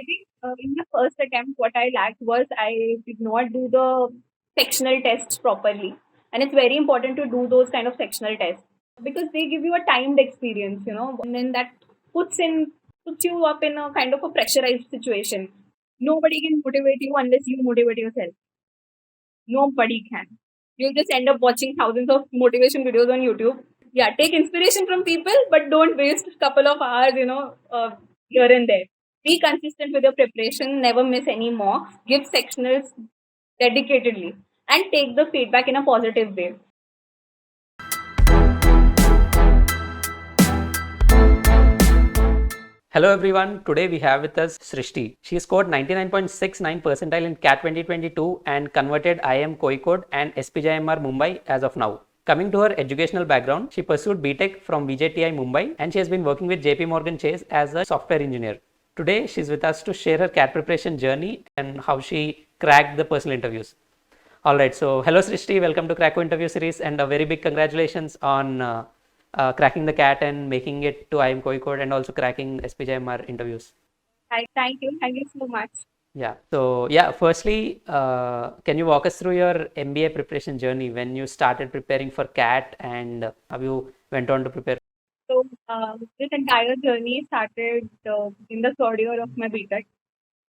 think in the first attempt, what I lacked was I did not do the sectional tests properly. And it's very important to do those kind of sectional tests because they give you a timed experience, and then that puts you up in a kind of a pressurized situation. Nobody can motivate you unless you motivate yourself. Nobody can. You'll just end up watching thousands of motivation videos on YouTube. Yeah, take inspiration from people, but don't waste a couple of hours, here and there. Be consistent with your preparation, never miss any mocks, give sectionals dedicatedly, and take the feedback in a positive way. Hello everyone, today we have with us Srishti. She scored 99.69 percentile in CAT 2022 and converted IIM Kozhikode and SPJIMR Mumbai as of now. Coming to her educational background, she pursued B.Tech from VJTI Mumbai and she has been working with JPMorgan Chase as a software engineer. Today she is with us to share her CAT preparation journey and how she cracked the personal interviews. Alright, so hello Srishti, welcome to Crack Interview Series and a very big congratulations on cracking the CAT and making it to IIM Kozhikode and also cracking SPJIMR interviews. Hi, thank you. Thank you so much. Yeah. So firstly, can you walk us through your MBA preparation journey when you started preparing for CAT and how you went on to prepare? So, this entire journey started in the third year of my B.Tech.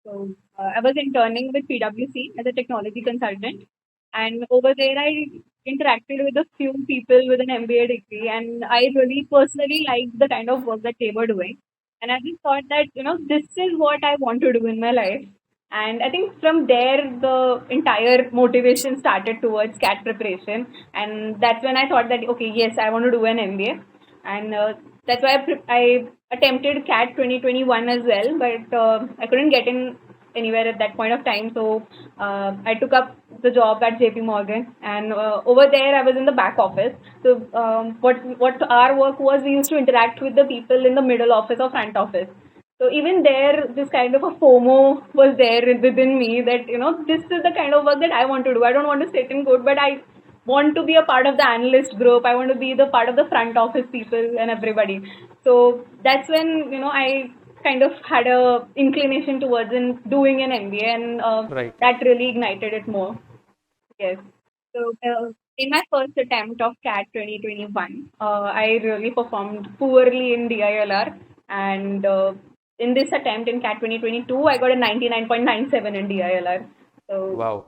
So, I was interning with PwC as a technology consultant. And over there, I interacted with a few people with an MBA degree, and I really personally liked the kind of work that they were doing. And I just thought that, this is what I want to do in my life. And I think from there, the entire motivation started towards CAT preparation. And that's when I thought that, okay, yes, I want to do an MBA. And that's why I attempted CAT 2021 as well, but I couldn't get in anywhere at that point of time. So I took up the job at JPMorgan, and over there I was in the back office. So what our work was, we used to interact with the people in the middle office or front office. So even there, this kind of a FOMO was there within me that this is the kind of work that I want to do. I don't want to sit in code, but I want to be a part of the analyst group. I want to be the part of the front office people and everybody. So that's when I kind of had a inclination towards doing an MBA, and Right. that really ignited it more. Yes. So in my first attempt of CAT 2021, I really performed poorly in DILR, and in this attempt in CAT 2022, I got a 99.97 in DILR. So Wow.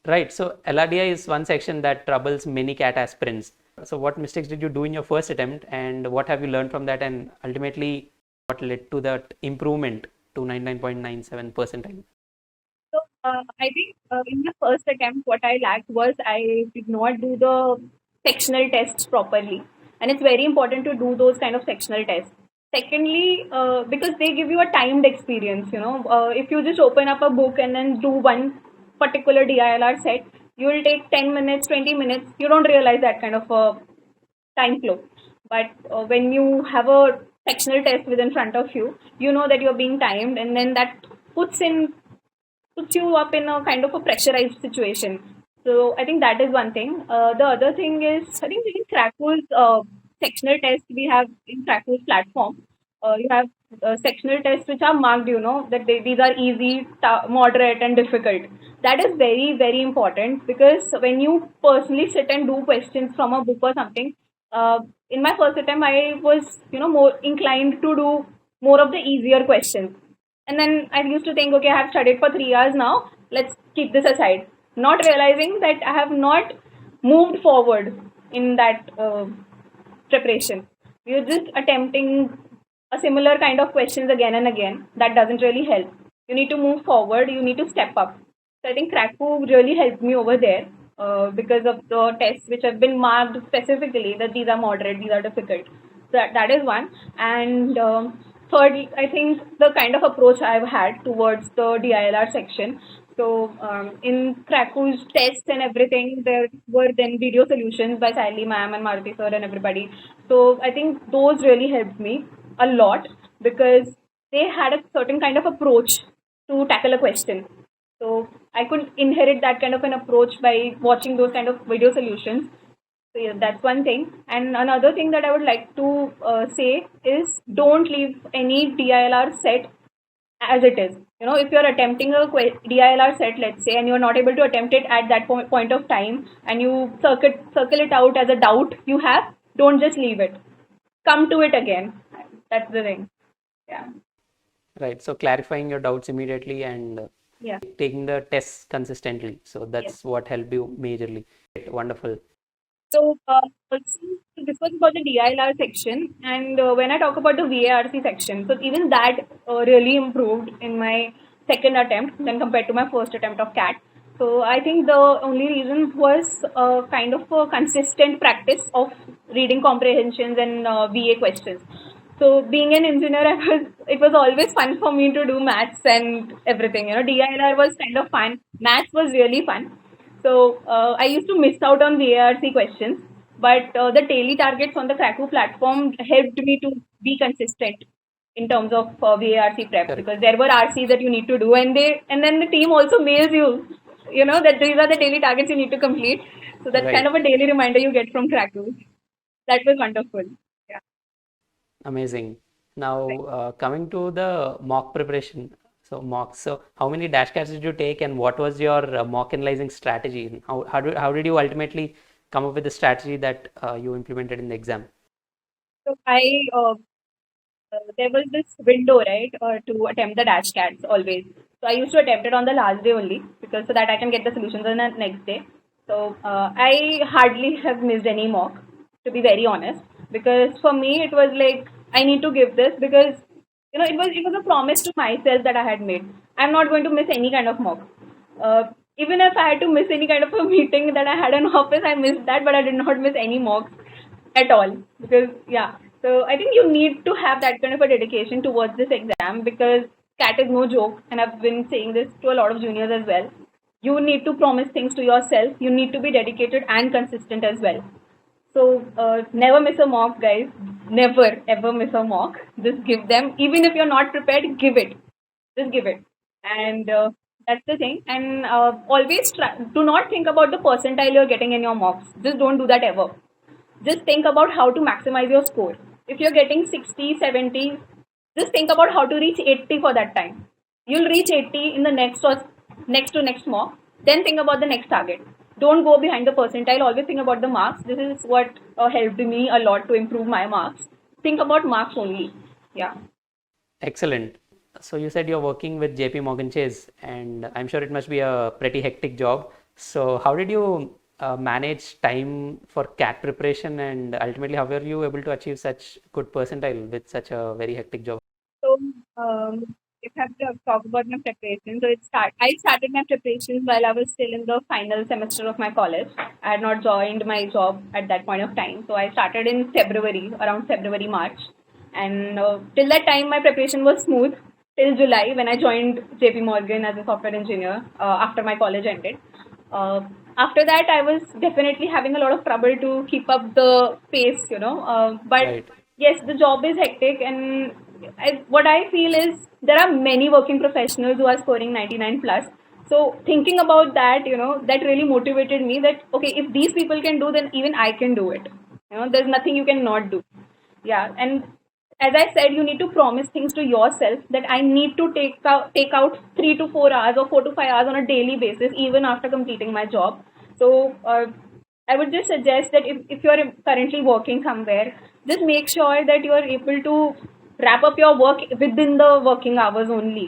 Right. So LRDI is one section that troubles many CAT aspirants. So what mistakes did you do in your first attempt and what have you learned from that, and ultimately what led to that improvement to 99.97 percentile? So I think in the first attempt, what I lacked was I did not do the sectional tests properly, and it's very important to do those kind of sectional tests. Secondly, because they give you a timed experience, if you just open up a book and then do one particular DILR set, you will take 10 minutes, 20 minutes. You don't realize that kind of a time flow. But when you have a sectional test within front of you, you know that you're being timed, and then that puts you up in a kind of a pressurized situation. So I think that is one thing. The other thing is, I think in Krako's sectional test we have in Krako's platform, you have sectional tests which are marked, that these are easy, moderate, and difficult. That is very, very important because when you personally sit and do questions from a book or something, in my first attempt, I was, more inclined to do more of the easier questions. And then I used to think, okay, I have studied for 3 hours now. Let's keep this aside. Not realizing that I have not moved forward in that preparation. You're just attempting a similar kind of questions again and again. That doesn't really help. You need to move forward. You need to step up. So I think Krakow really helped me over there because of the tests which have been marked specifically that these are moderate, these are difficult. So that is one. And third, I think the kind of approach I've had towards the DILR section. So in Krakow's tests and everything, there were then video solutions by Sally ma'am and Maruti sir and everybody. So I think those really helped me a lot because they had a certain kind of approach to tackle a question. So I could inherit that kind of an approach by watching those kind of video solutions. So yeah, that's one thing. And another thing that I would like to say is don't leave any DILR set as it is. If you're attempting a DILR set, let's say, and you're not able to attempt it at that point of time, and you circle it out as a doubt you have, don't just leave it. Come to it again. That's the thing. Yeah. Right. So clarifying your doubts immediately and Yeah. taking the tests consistently. So Yes. that's what helped you majorly. Wonderful. So, also, this was about the DILR section, and when I talk about the VARC section, so even that really improved in my second attempt than compared to my first attempt of CAT. So, I think the only reason was kind of a consistent practice of reading comprehensions and VA questions. So, being an engineer, it was always fun for me to do maths and everything. DILR was kind of fun. Maths was really fun. So I used to miss out on VARC questions, but the daily targets on the Krakow platform helped me to be consistent in terms of VARC prep, Correct. because there were RCs that you need to do, and then the team also mails you, that these are the daily targets you need to complete. So that's Right. kind of a daily reminder you get from Krakow. That was wonderful. Yeah. Amazing. Now, Right. coming to the mock preparation. So mocks. So how many dash cats did you take, and what was your mock analyzing strategy? And how did you ultimately come up with the strategy that you implemented in the exam? So there was this window, right, to attempt the dash cats always. So I used to attempt it on the last day only, because so that I can get the solutions on the next day. So I hardly have missed any mock, to be very honest, because for me it was like I need to give this, because it was a promise to myself that I had made. I'm not going to miss any kind of mock. Uh, Even if I had to miss any kind of a meeting that I had in office, I missed that, but I did not miss any mocks at all, because yeah. So I think you need to have that kind of a dedication towards this exam, because CAT is no joke, and I've been saying this to a lot of juniors as well. You need to promise things to yourself. You need to be dedicated and consistent as well. So never miss a mock, guys. Never ever miss a mock. Just give them. Even if you're not prepared, give it. Just give it. And that's the thing. And always try. Do not think about the percentile you're getting in your mocks. Just don't do that ever. Just think about how to maximize your score. If you're getting 60, 70, just think about how to reach 80 for that time. You'll reach 80 in the next mock. Then think about the next target. Don't go behind the percentile. Always think about the marks. This is what helped me a lot to improve my marks. Think about marks only. Yeah. Excellent. So you said you're working with JPMorgan Chase, and I'm sure it must be a pretty hectic job. So how did you manage time for CAT preparation, and ultimately how were you able to achieve such good percentile with such a very hectic job? So, if I have to talk about my preparation, so I started my preparations while I was still in the final semester of my college. I had not joined my job at that point of time. So I started in February, around February, March. And till that time, my preparation was smooth till July, when I joined JP Morgan as a software engineer after my college ended. Uh, After that, I was definitely having a lot of trouble to keep up the pace. But Right. yes, the job is hectic, and what I feel is there are many working professionals who are scoring 99 plus. So thinking about that, that really motivated me that, okay, if these people can do, then even I can do it. There's nothing you can not do. Yeah. And as I said, you need to promise things to yourself, that I need to take out 3 to 4 hours or 4 to 5 hours on a daily basis, even after completing my job. So I would just suggest that if you're currently working somewhere, just make sure that you are able to wrap up your work within the working hours only.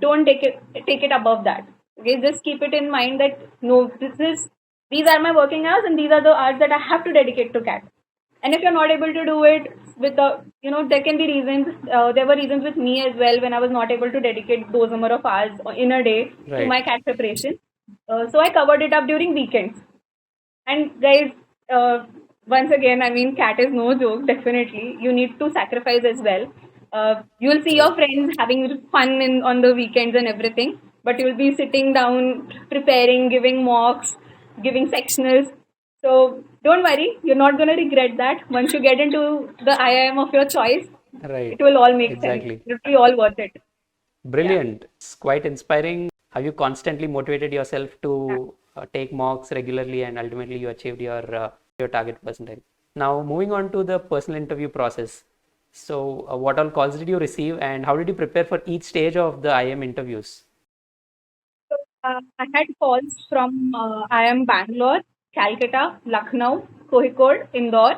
Don't take it above that. Okay, just keep it in mind that no, these are my working hours, and these are the hours that I have to dedicate to CAT. And if you're not able to do it with there can be reasons. There were reasons with me as well, when I was not able to dedicate those number of hours in a day to Right. my CAT preparation. So I covered it up during weekends. And guys, once again, I mean, CAT is no joke. Definitely, you need to sacrifice as well. You'll see your Right. friends having fun on the weekends and everything, but you'll be sitting down, preparing, giving mocks, giving sectionals. So don't worry, you're not gonna regret that. Once you get into the IIM of your choice, it Right. will all make sense. Exactly. It will be all worth it. Yeah. Brilliant. It's quite inspiring how you constantly motivated yourself Yeah. to take mocks regularly, and ultimately you achieved your target percentile. Now, moving on to the personal interview process. So, what all calls did you receive, and how did you prepare for each stage of the IIM interviews? I had calls from IIM Bangalore, Calcutta, Lucknow, Kozhikode, Indore,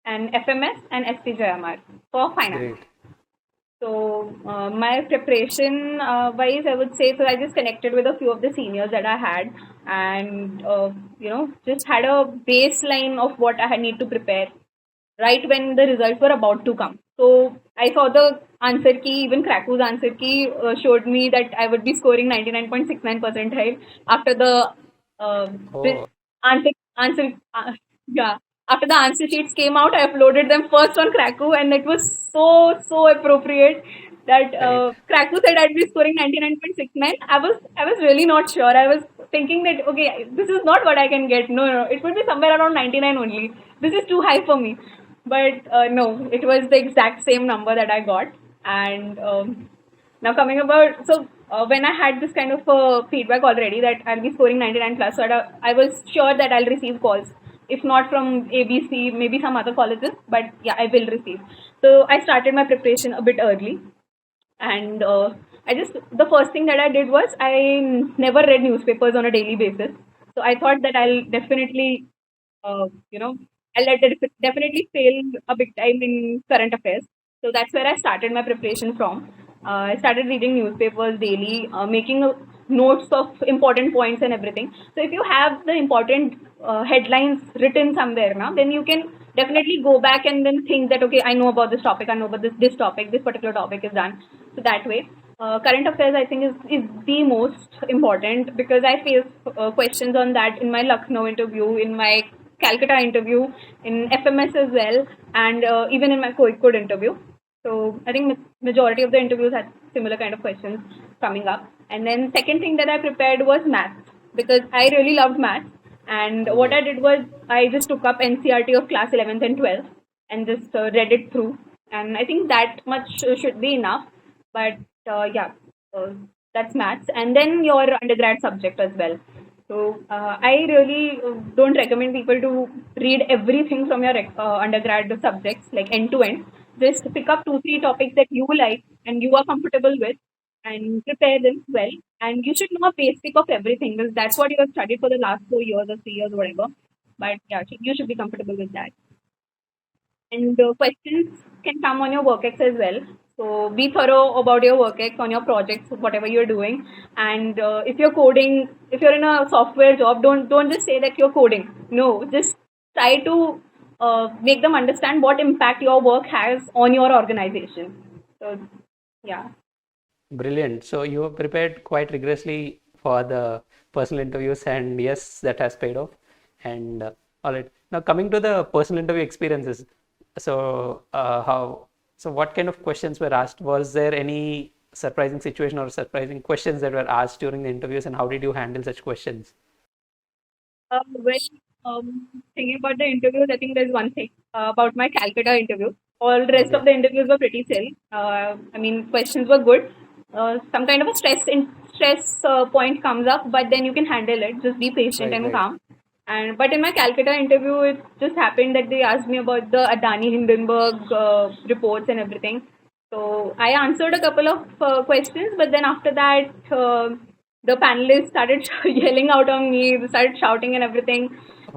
and FMS and SPJIMR for finance. Great. So my preparation wise, I would say, so I just connected with a few of the seniors that I had, and just had a baseline of what I need to prepare right when the results were about to come. So I saw the answer key, even Kraku's answer key showed me that I would be scoring 99.69 percentile after the uh, Oh, answer yeah, after the answer sheets came out. I uploaded them first on Kraku, and it was so appropriate that right. Kraku said I'd be scoring 99.69. I was really not sure. I was thinking that okay, this is not what I can get. No, it would be somewhere around 99 only. This is too high for me. But no, it was the exact same number that I got. And now coming about, so when I had this kind of feedback already that I'll be scoring 99 plus, so I was sure that I'll receive calls. If not from ABC, maybe some other colleges, but yeah, I will receive. So I started my preparation a bit early, and the first thing that I did was I never read newspapers on a daily basis. So I thought that I'll definitely, uh, you know, definitely fail a big time in current affairs. So that's where I started my preparation from. I started reading newspapers daily, making notes of important points and everything. So if you have the important headlines written somewhere now, then you can definitely go back and then think that okay, I know about this topic, I know about this topic, this particular topic is done. So that way, current affairs I think is the most important because I face questions on that in my Lucknow interview, in my Calcutta interview, in FMS as well, and even in my Kozhikode interview. So I think majority of the interviews had similar kind of questions coming up. And then second thing that I prepared was math because I really loved math. And what I Okay. did was I just took up NCRT of class 11th and 12th and just read it through. And I think that much should be enough. But yeah, uh, that's maths. And then your undergrad subject as well. So I really don't recommend people to read everything from your undergrad subjects like end to end. Just pick up two, three topics that you like and you are comfortable with and prepare them well. And you should know a basic of everything because that's what you have studied for the last 4 years or 3 years or whatever. But yeah, you should be comfortable with that. And questions can come on your work as well. So be thorough about your work on your projects, whatever you're doing. And if you're coding, if you're in a software job, don't just say that you're coding. No, just try to make them understand what impact your work has on your organization. So yeah. Brilliant. So you have prepared quite rigorously for the personal interviews, and yes, that has paid off. And all right. Now coming to the personal interview experiences. So so what kind of questions were asked? Was there any surprising situation or surprising questions that were asked during the interviews, and how did you handle such questions? Well, thinking about the interviews, I think there's one thing about my Calcutta interview. All the rest of Okay. the interviews were pretty chill. I mean, questions were good. Some kind of a stress point comes up, but then you can handle it. Just be patient Right, and right. calm. And but in my Calcutta interview, it just happened that they asked me about the Adani Hindenburg reports and everything. So I answered a couple of questions, but then after that, the panelists started yelling out on me, they started shouting and everything.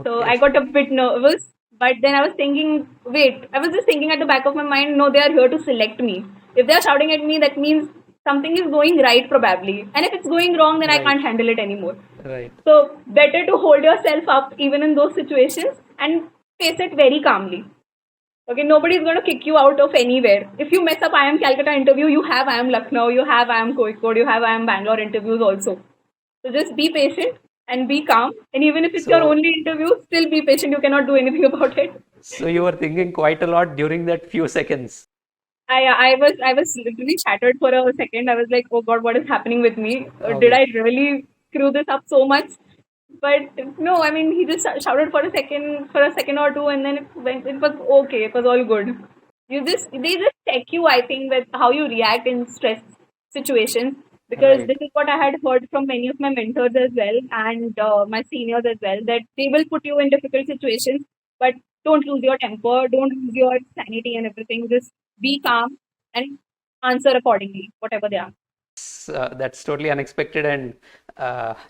So Okay. I got a bit nervous. But then I was thinking, wait, I was just thinking at the back of my mind, no, they are here to select me. If they are shouting at me, that means something is going right probably. And if it's going wrong, then I Right, can't handle it anymore. right. So better to hold yourself up even in those situations and face it very calmly. Okay, nobody's going to kick you out of anywhere. If you mess up IIM Calcutta interview, you have IIM Lucknow, you have IIM Kozhikode, you have IIM Bangalore interviews also. So just be patient and be calm. And even if it's your So only interview, still be patient. You cannot do anything about it. so you were thinking quite a lot during that few seconds. I was literally shattered for a second. I was like, oh God, what is happening with me? Did Okay. I really screw this up so much? But no, I mean, he just shouted for a second or two, and then it was okay. It was all good. They just check you, I think, with how you react in stress situations. Because Right. this is what I had heard from many of my mentors as well and my seniors as well that they will put you in difficult situations, but don't lose your temper, don't lose your sanity and everything. Just be calm, and answer accordingly, whatever they are. That's totally unexpected, and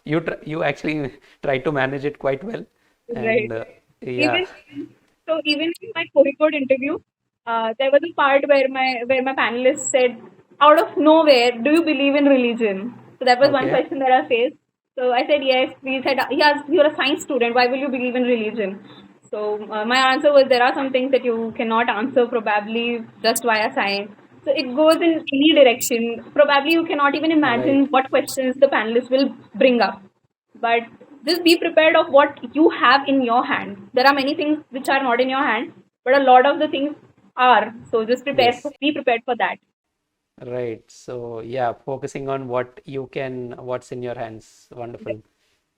you actually tried to manage it quite well. Right. And yeah, Even even in my Kozhikode interview, there was a part where my panelists said, out of nowhere, do you believe in religion? So that was one okay, question that I faced. So I said yes. We said, yes, you're a science student. Why will you believe in religion? So my answer was, there are some things that you cannot answer probably just via science. So it goes in any direction. Probably you cannot even imagine right, what questions the panelists will bring up. But just be prepared of what you have in your hand. There are many things which are not in your hand, but a lot of the things are. So just yes. be prepared for that. Right. So yeah, focusing on what you can, what's in your hands. Wonderful.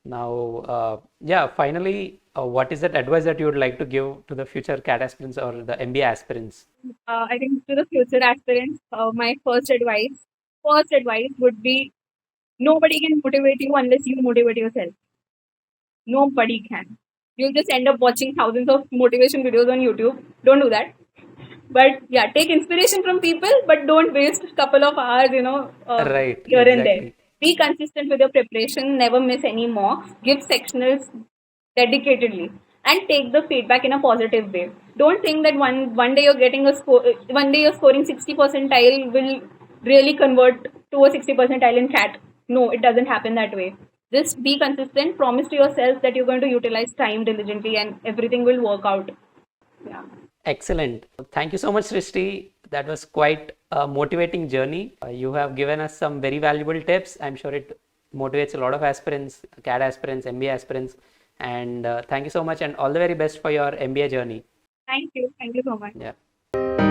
Now, yeah, finally, what is that advice that you would like to give to the future CAT aspirants or the MBA aspirants? I think to the future aspirants, my first advice would be, nobody can motivate you unless you motivate yourself. Nobody can. You'll just end up watching thousands of motivation videos on YouTube. Don't do that. But yeah, take inspiration from people, but don't waste a couple of hours, Right, here and there. exactly. Be consistent with your preparation. Never miss any mocks. Give sectionals dedicatedly, and take the feedback in a positive way. Don't think that one day you're getting a score, one day you're scoring 60 percentile will really convert to a 60 percentile in CAT. No, it doesn't happen that way. Just be consistent. Promise to yourself that you're going to utilize time diligently, and everything will work out. Yeah. Excellent. Thank you so much, Srishti. That was quite a motivating journey. You have given us some very valuable tips. I'm sure it motivates a lot of aspirants, CAT aspirants, MBA aspirants. And thank you so much, and all the very best for your MBA journey. Thank you. Thank you so much. Yeah.